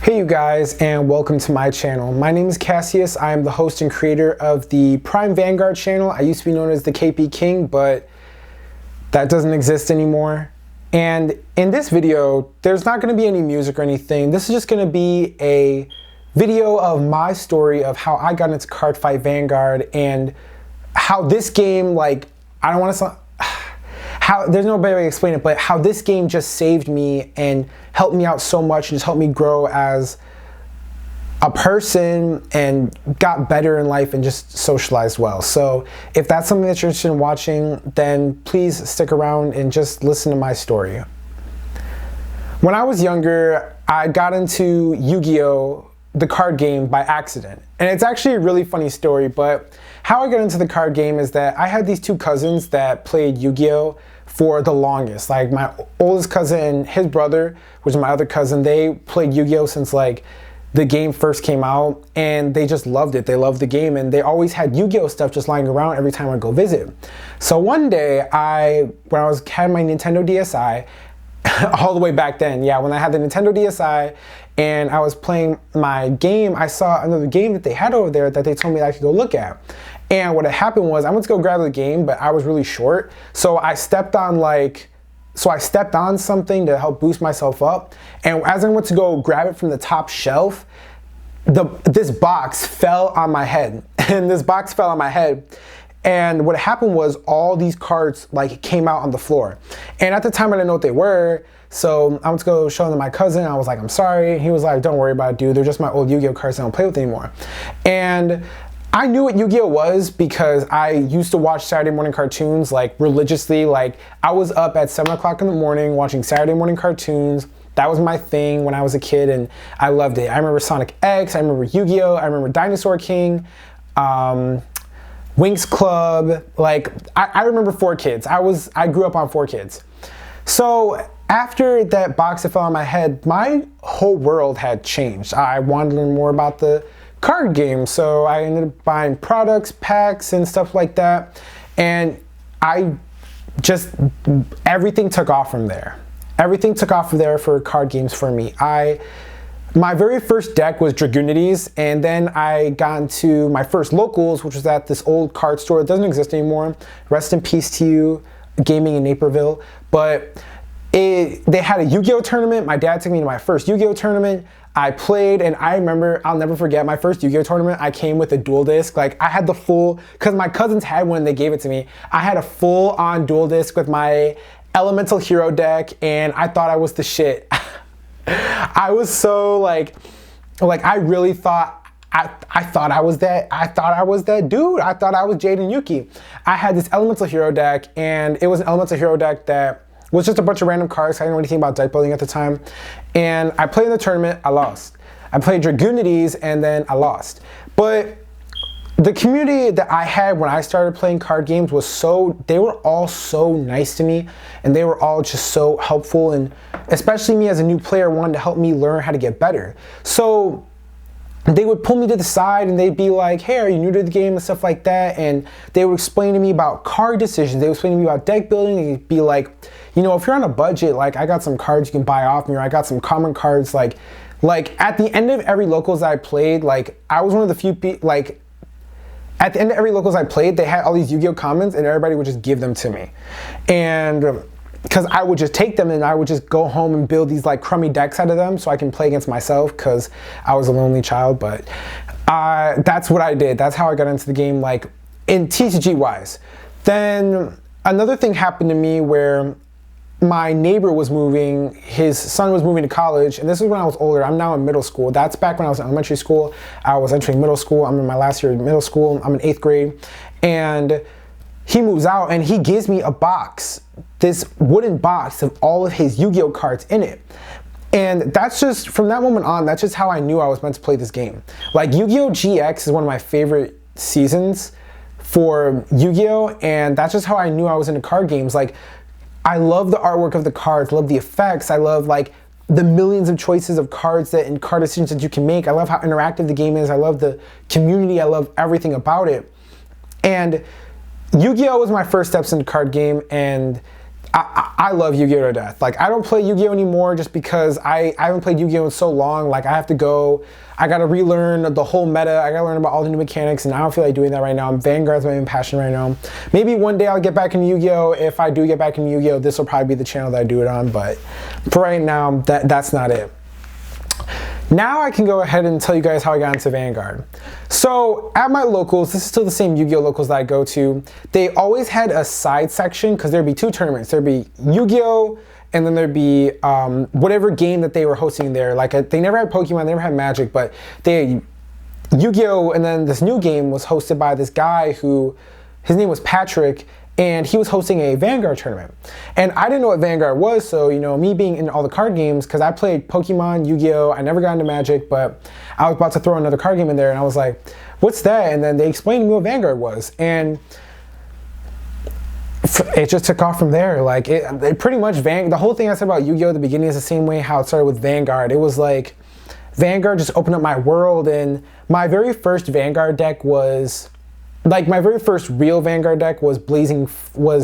Hey you guys, and welcome to my channel. My name is Cassius. I am the host and creator of the Prime Vanguard channel. I used to be known as the KP King, but that doesn't exist anymore. And in this video, there's not going to be any music or anything. This is just going to be a video of my story of how I got into Cardfight Vanguard and how this game, like, I don't want to there's no better way to explain it, but how this game just saved me and helped me out so much and just helped me grow as a person and got better in life and just socialized well. So if that's something that you're interested in watching, then please stick around and just listen to my story. When I was younger, I got into Yu-Gi-Oh! The card game by accident. And it's actually a really funny story, but how I got into the card game is that I had these two cousins that played Yu-Gi-Oh! For the longest. Like my oldest cousin and his brother, which is my other cousin, they played Yu-Gi-Oh! Since like the game first came out, and they just loved it. They loved the game, and they always had Yu-Gi-Oh! Stuff just lying around every time I go visit. So one day, when I had my Nintendo DSi, all the way back then, yeah, when I had the Nintendo DSi, and I was playing my game, I saw another game that they had over there that they told me that I could go look at. And what had happened was I went to go grab the game, but I was really short. So I stepped on something to help boost myself up. And as I went to go grab it from the top shelf, this box fell on my head. And this box fell on my head. And what happened was all these cards like came out on the floor. And at the time I didn't know what they were. So I went to go show them to my cousin. I was like, I'm sorry. He was like, don't worry about it, dude. They're just my old Yu-Gi-Oh! Cards I don't play with anymore. And I knew what Yu-Gi-Oh! Was because I used to watch Saturday morning cartoons like religiously. Like I was up at 7 o'clock in the morning watching Saturday morning cartoons. That was my thing when I was a kid, and I loved it. I remember Sonic X, I remember Yu-Gi-Oh!, I remember Dinosaur King, Winx Club. Like I remember 4Kids. I grew up on 4Kids. So after that box that fell on my head, my whole world had changed. I wanted to learn more about the card game, so I ended up buying products, packs, and stuff like that, and everything took off from there. Everything took off from there for card games for me. My very first deck was Dragunities, and then I got into my first locals, which was at this old card store. It doesn't exist anymore. Rest in peace to you, gaming in Naperville. But they had a Yu-Gi-Oh! Tournament. My dad took me to my first Yu-Gi-Oh! Tournament. I played, and I remember, I'll never forget my first Yu-Gi-Oh! Tournament. I came with a dual disc. Like I had the full, because my cousins had one and they gave it to me. I had a full on dual disc with my Elemental Hero deck, and I thought I was the shit. I was so like I really thought, I thought I was that dude. I thought I was Jaden Yuki. I had this Elemental Hero deck, and it was an Elemental Hero deck that was just a bunch of random cards. I didn't know anything about deck building at the time. And I played in the tournament, I lost. I played Dragunities, and then I lost. But the community that I had when I started playing card games was they were all so nice to me, and they were all just so helpful, and especially me as a new player wanted to help me learn how to get better. So they would pull me to the side and they'd be like, hey, are you new to the game and stuff like that? And they would explain to me about card decisions. They would explain to me about deck building. They'd be like, you know, if you're on a budget, like I got some cards you can buy off me, or I got some common cards. Like at the end of every locals I played, like I was one of the few people, like at the end of every locals I played, they had all these Yu-Gi-Oh! Commons, and everybody would just give them to me. And because I would just take them and I would just go home and build these like crummy decks out of them so I can play against myself, because I was a lonely child. But that's what I did. That's how I got into the game, like in TCG wise. Then another thing happened to me where my neighbor was moving, his son was moving to college, and this is when I was older. I'm now in middle school. That's back when I was in elementary school. I was entering middle school. I'm in my last year of middle school. I'm in 8th grade. And he moves out and he gives me a box, this wooden box of all of his Yu-Gi-Oh! Cards in it. And that's just, from that moment on, that's just how I knew I was meant to play this game. Like Yu-Gi-Oh! GX is one of my favorite seasons for Yu-Gi-Oh! And that's just how I knew I was into card games. Like, I love the artwork of the cards, love the effects, I love like the millions of choices of cards and card decisions that you can make. I love how interactive the game is. I love the community. I love everything about it. And Yu-Gi-Oh! Was my first steps into card game, and I love Yu-Gi-Oh! To death. Like, I don't play Yu-Gi-Oh! Anymore just because I haven't played Yu-Gi-Oh! In so long. Like, I gotta relearn the whole meta. I gotta learn about all the new mechanics, and I don't feel like doing that right now. Vanguard's my main passion right now. Maybe one day I'll get back into Yu-Gi-Oh! If I do get back into Yu-Gi-Oh! This will probably be the channel that I do it on, but for right now, that's not it. Now I can go ahead and tell you guys how I got into Vanguard. So at my locals, this is still the same Yu-Gi-Oh! Locals that I go to, they always had a side section because there'd be two tournaments. There'd be Yu-Gi-Oh! And then there'd be whatever game that they were hosting there. Like they never had Pokemon, they never had Magic, but they had Yu-Gi-Oh! And then this new game was hosted by this guy who, his name was Patrick, and he was hosting a Vanguard tournament. And I didn't know what Vanguard was, so, you know, me being in all the card games, because I played Pokemon, Yu-Gi-Oh! I never got into Magic, but I was about to throw another card game in there, and I was like, what's that? And then they explained to me what Vanguard was. And it just took off from there. Like, it pretty much, the whole thing I said about Yu-Gi-Oh! At the beginning is the same way how it started with Vanguard. It was like, Vanguard just opened up my world, and my very first Vanguard deck was, like, my very first real Vanguard deck was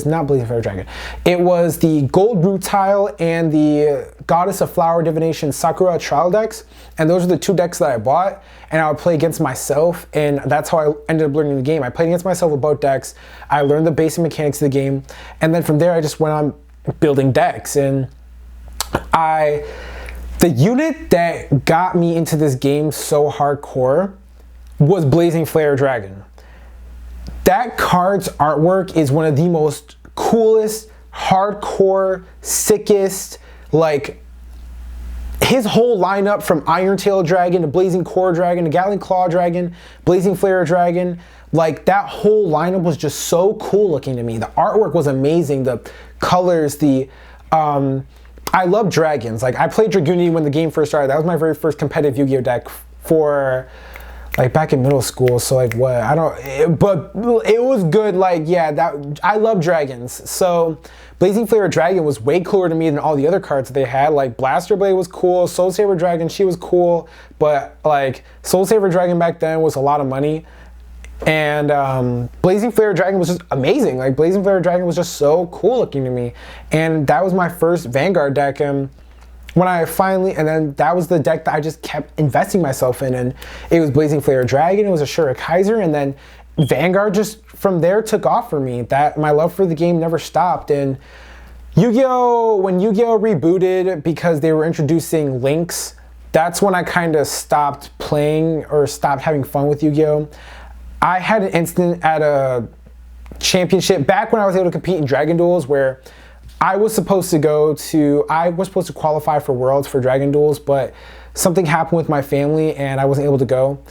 not Blazing Fire Dragon. It was the Gold Rutile and the Goddess of Flower Divination Sakura trial decks. And those are the two decks that I bought. And I would play against myself. And that's how I ended up learning the game. I played against myself with both decks. I learned the basic mechanics of the game. And then from there, I just went on building decks. And the unit that got me into this game so hardcore was Blazing Flare Dragon. That card's artwork is one of the most coolest, hardcore, sickest, like, his whole lineup from Iron Tail Dragon to Blazing Core Dragon to Gatling Claw Dragon, Blazing Flare Dragon, like, that whole lineup was just so cool looking to me. The artwork was amazing, the colors, I love dragons. Like, I played Dragoonity when the game first started. That was my very first competitive Yu-Gi-Oh! Deck for, like, back in middle school. So, like, what, but it was good. Like, yeah, I love dragons. So Blazing Flare Dragon was way cooler to me than all the other cards that they had. Like, Blaster Blade was cool, Soul Saber Dragon, she was cool, but, like, Soul Saber Dragon back then was a lot of money. And Blazing Flare Dragon was just amazing. Like, Blazing Flare Dragon was just so cool looking to me. And that was my first Vanguard deck. And when I finally, and then that was the deck that I just kept investing myself in. And it was Blazing Flare Dragon, it was Ashura Kaiser, and then Vanguard just from there took off for me. That my love for the game never stopped. And Yu-Gi-Oh! When Yu-Gi-Oh! Rebooted because they were introducing links, that's when I kind of stopped playing or stopped having fun with Yu-Gi-Oh! I had an incident at a championship back when I was able to compete in Dragon Duels where I was supposed to qualify for Worlds for Dragon Duels, but something happened with my family and I wasn't able to go.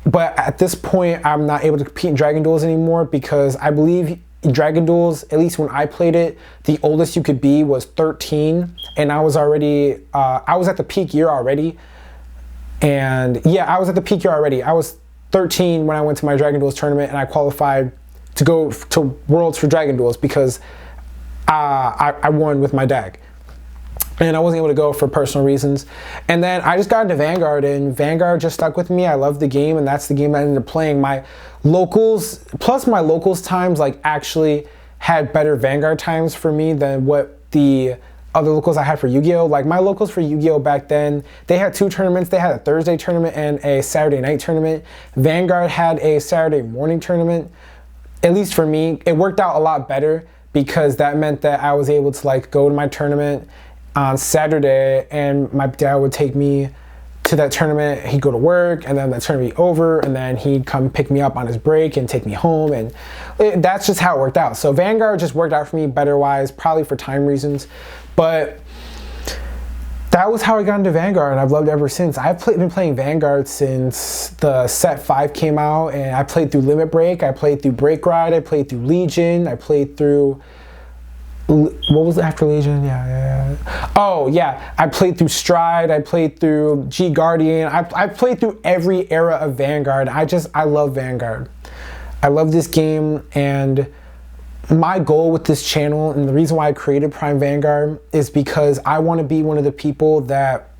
But at this point, I'm not able to compete in Dragon Duels anymore because I believe in Dragon Duels, at least when I played it, the oldest you could be was 13, and I was already, I was at the peak year already. And yeah, I was at the peak year already. I was 13 when I went to my Dragon Duels tournament and I qualified to go to Worlds for Dragon Duels because I won with my deck. And I wasn't able to go for personal reasons. And then I just got into Vanguard, and Vanguard just stuck with me. I love the game, and that's the game I ended up playing. My locals, plus my locals times, like, actually had better Vanguard times for me than what the other locals I had for Yu-Gi-Oh! Like, my locals for Yu-Gi-Oh! Back then, they had two tournaments. They had a Thursday tournament and a Saturday night tournament. Vanguard had a Saturday morning tournament. At least for me, it worked out a lot better because that meant that I was able to, like, go to my tournament on Saturday and my dad would take me to that tournament. He'd go to work and then that tournament would be over and then he'd come pick me up on his break and take me home, and that's just how it worked out. So Vanguard just worked out for me better wise, probably for time reasons, but that was how I got into Vanguard, and I've loved it ever since. I've been playing Vanguard since the set 5 came out, and I played through Limit Break, I played through Break Ride, I played through Legion, I played through, what was it after Legion? Yeah. Oh yeah, I played through Stride, I played through G Guardian, I played through every era of Vanguard. I love Vanguard. I love this game, and my goal with this channel and the reason why I created Prime Vanguard is because I want to be one of the people that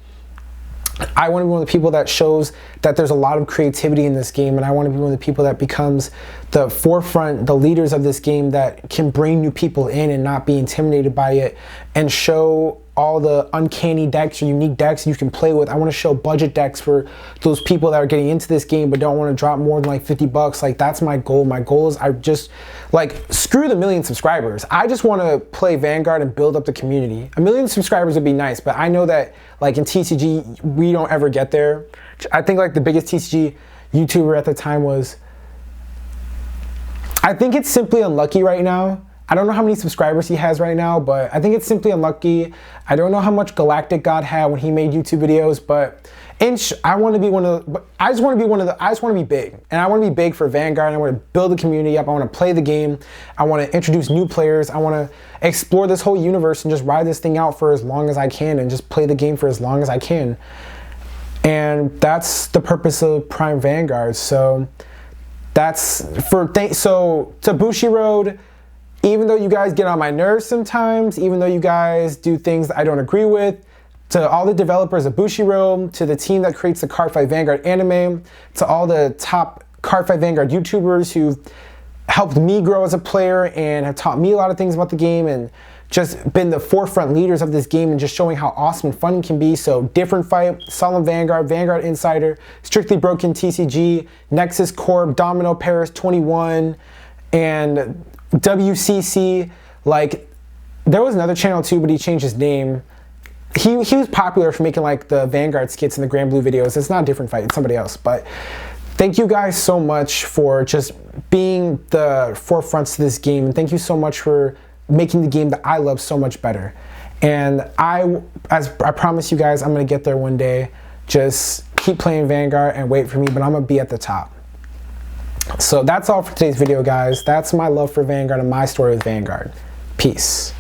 I want to be one of the people that shows that there's a lot of creativity in this game, and I want to be one of the people that becomes the forefront, the leaders of this game that can bring new people in and not be intimidated by it, and show all the uncanny decks or unique decks you can play with. I want to show budget decks for those people that are getting into this game but don't want to drop more than like 50 bucks. Like, that's my goal. My goal is, I just, like, screw the 1 million subscribers. I just want to play Vanguard and build up the community. 1 million subscribers would be nice, but I know that, like, in TCG, we don't ever get there. I think, like, the biggest TCG YouTuber at the time was, I think it's Simply Unlucky right now. I don't know how many subscribers he has right now, but I think it's Simply Unlucky. I don't know how much Galactic God had when he made YouTube videos, but I want to be one of the, I just want to be big. And I want to be big for Vanguard. I want to build the community up. I want to play the game. I want to introduce new players. I want to explore this whole universe and just ride this thing out for as long as I can and just play the game for as long as I can. And that's the purpose of Prime Vanguard. So that's so to Bushiroad, even though you guys get on my nerves sometimes, even though you guys do things that I don't agree with, to all the developers of Bushiroad, to the team that creates the Cardfight Vanguard anime, to all the top Cardfight Vanguard YouTubers who've helped me grow as a player and have taught me a lot of things about the game and just been the forefront leaders of this game and just showing how awesome and fun it can be. So Different Fight, Solemn Vanguard, Vanguard Insider, Strictly Broken TCG, Nexus Corp, Domino Paris 21, and WCC. Like, there was another channel too, but he changed his name. He was popular for making like the Vanguard skits and the Grand Blue videos. It's not a Different Fight, it's somebody else. But thank you guys so much for just being the forefronts to this game, and thank you so much for making the game that I love so much better. And as I promise you guys, I'm gonna get there one day. Just keep playing Vanguard and wait for me, but I'm gonna be at the top. So that's all for today's video, guys. That's my love for Vanguard and my story with Vanguard. Peace.